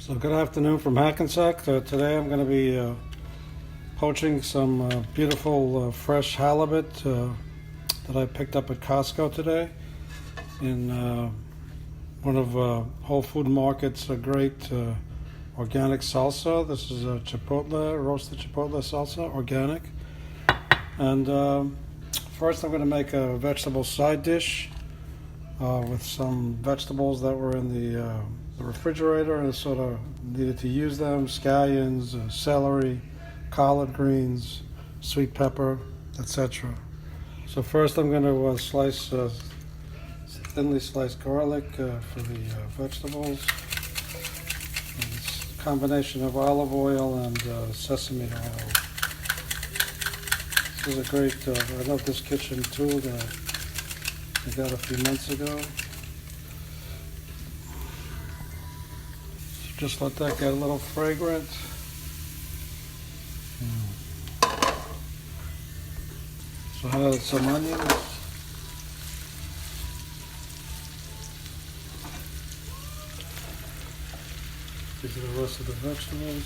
So good afternoon from Hackensack. Today I'm going to be poaching some beautiful fresh halibut that I picked up at Costco today in one of Whole Food Market's great organic salsa. This is a roasted chipotle salsa, organic. And first I'm going to make a vegetable side dish with some vegetables that were in the refrigerator and sort of needed to use them: scallions, celery, collard greens, sweet pepper, etc. So first I'm going to slice thinly sliced garlic for the vegetables. And it's a combination of olive oil and sesame oil. This is a great, I love this kitchen tool that I got a few months ago. Just let that get a little fragrant. So I added some onions. These are the rest of the vegetables.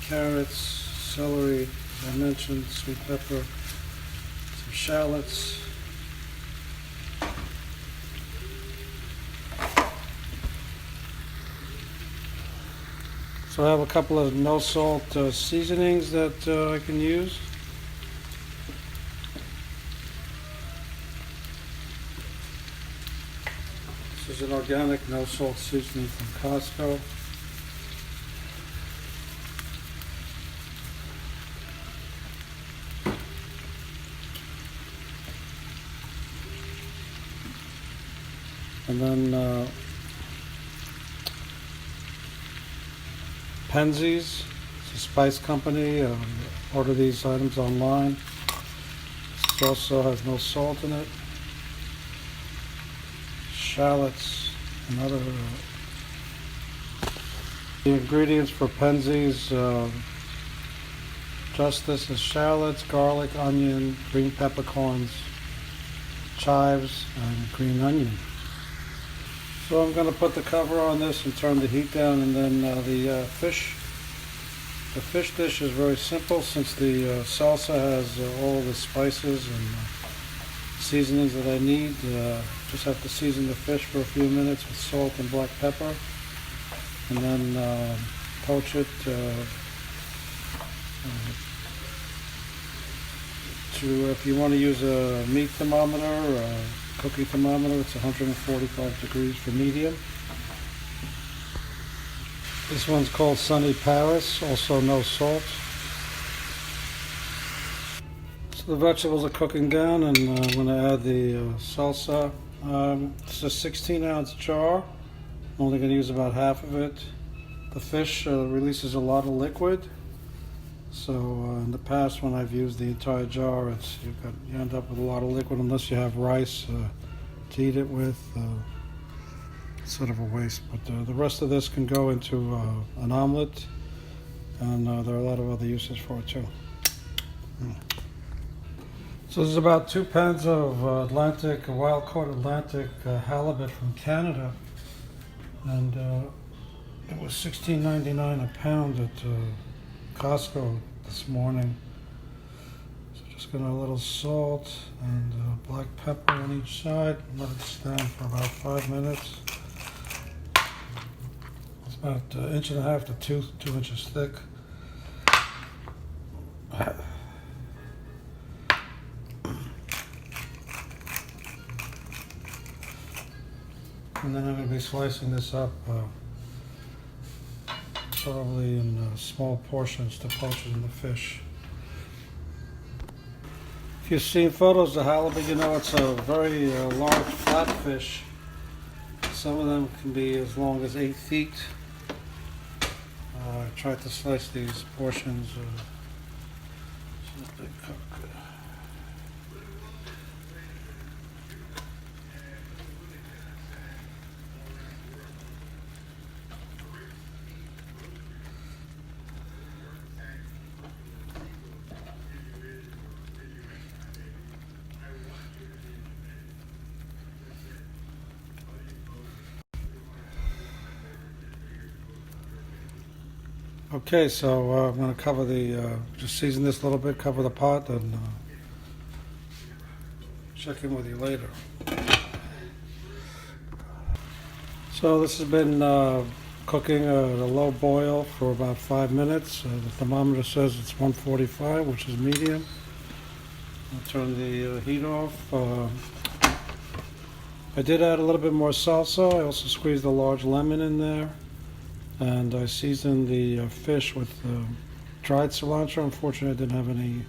Carrots, celery, as I mentioned, sweet pepper, some shallots. So I have a couple of no-salt seasonings that I can use. This is an organic no-salt seasoning from Costco. And then Penzeys, it's a spice company. Order these items online. This also has no salt in it. Shallots, another. The ingredients for Penzeys, just this is shallots, garlic, onion, green peppercorns, chives, and green onion. So I'm going to put the cover on this and turn the heat down, and then the fish dish is very simple since the salsa has all the spices and seasonings that I need. Just have to season the fish for a few minutes with salt and black pepper, and then poach it if you want to use a meat thermometer or a cookie thermometer, it's 145 degrees for medium. This one's called Sunny Paris, also no salt. So the vegetables are cooking down, and I'm going to add the salsa. It's a 16-ounce jar. I'm only going to use about half of it. The fish releases a lot of liquid. So in the past, when I've used the entire jar, you end up with a lot of liquid unless you have rice to eat it with. It's sort of a waste. But the rest of this can go into an omelet, and there are a lot of other uses for it too. So this is about 2 pounds of wild-caught Atlantic halibut from Canada, and it was $16.99 a pound at Costco this morning. So just gonna a little salt and black pepper on each side. Let it stand for about 5 minutes. It's about 1.5 inches to 2 inches thick. And then I'm going to be slicing this up probably in small portions to poach it in the fish. If you've seen photos of halibut, you know it's a very large flatfish. Some of them can be as long as 8 feet. I tried to slice these portions so that they cook. Okay, so I'm going to cover just season this a little bit, cover the pot, and check in with you later. So this has been cooking at a low boil for about 5 minutes. The thermometer says it's 145, which is medium. I'll turn the heat off. I did add a little bit more salsa. I also squeezed a large lemon in there. And I seasoned the fish with dried cilantro. Unfortunately, I didn't have any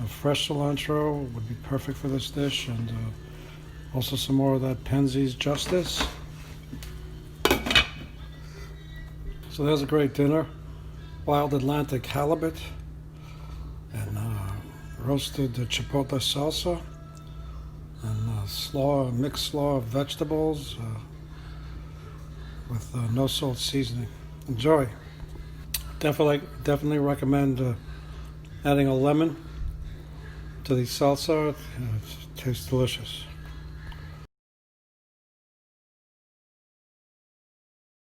fresh cilantro. It would be perfect for this dish. And also some more of that Penzeys Justice. So there's a great dinner. Wild Atlantic halibut and roasted Chipotle Salsa and mixed slaw of vegetables with no salt seasoning. Enjoy. Definitely recommend adding a lemon to the salsa. It tastes delicious.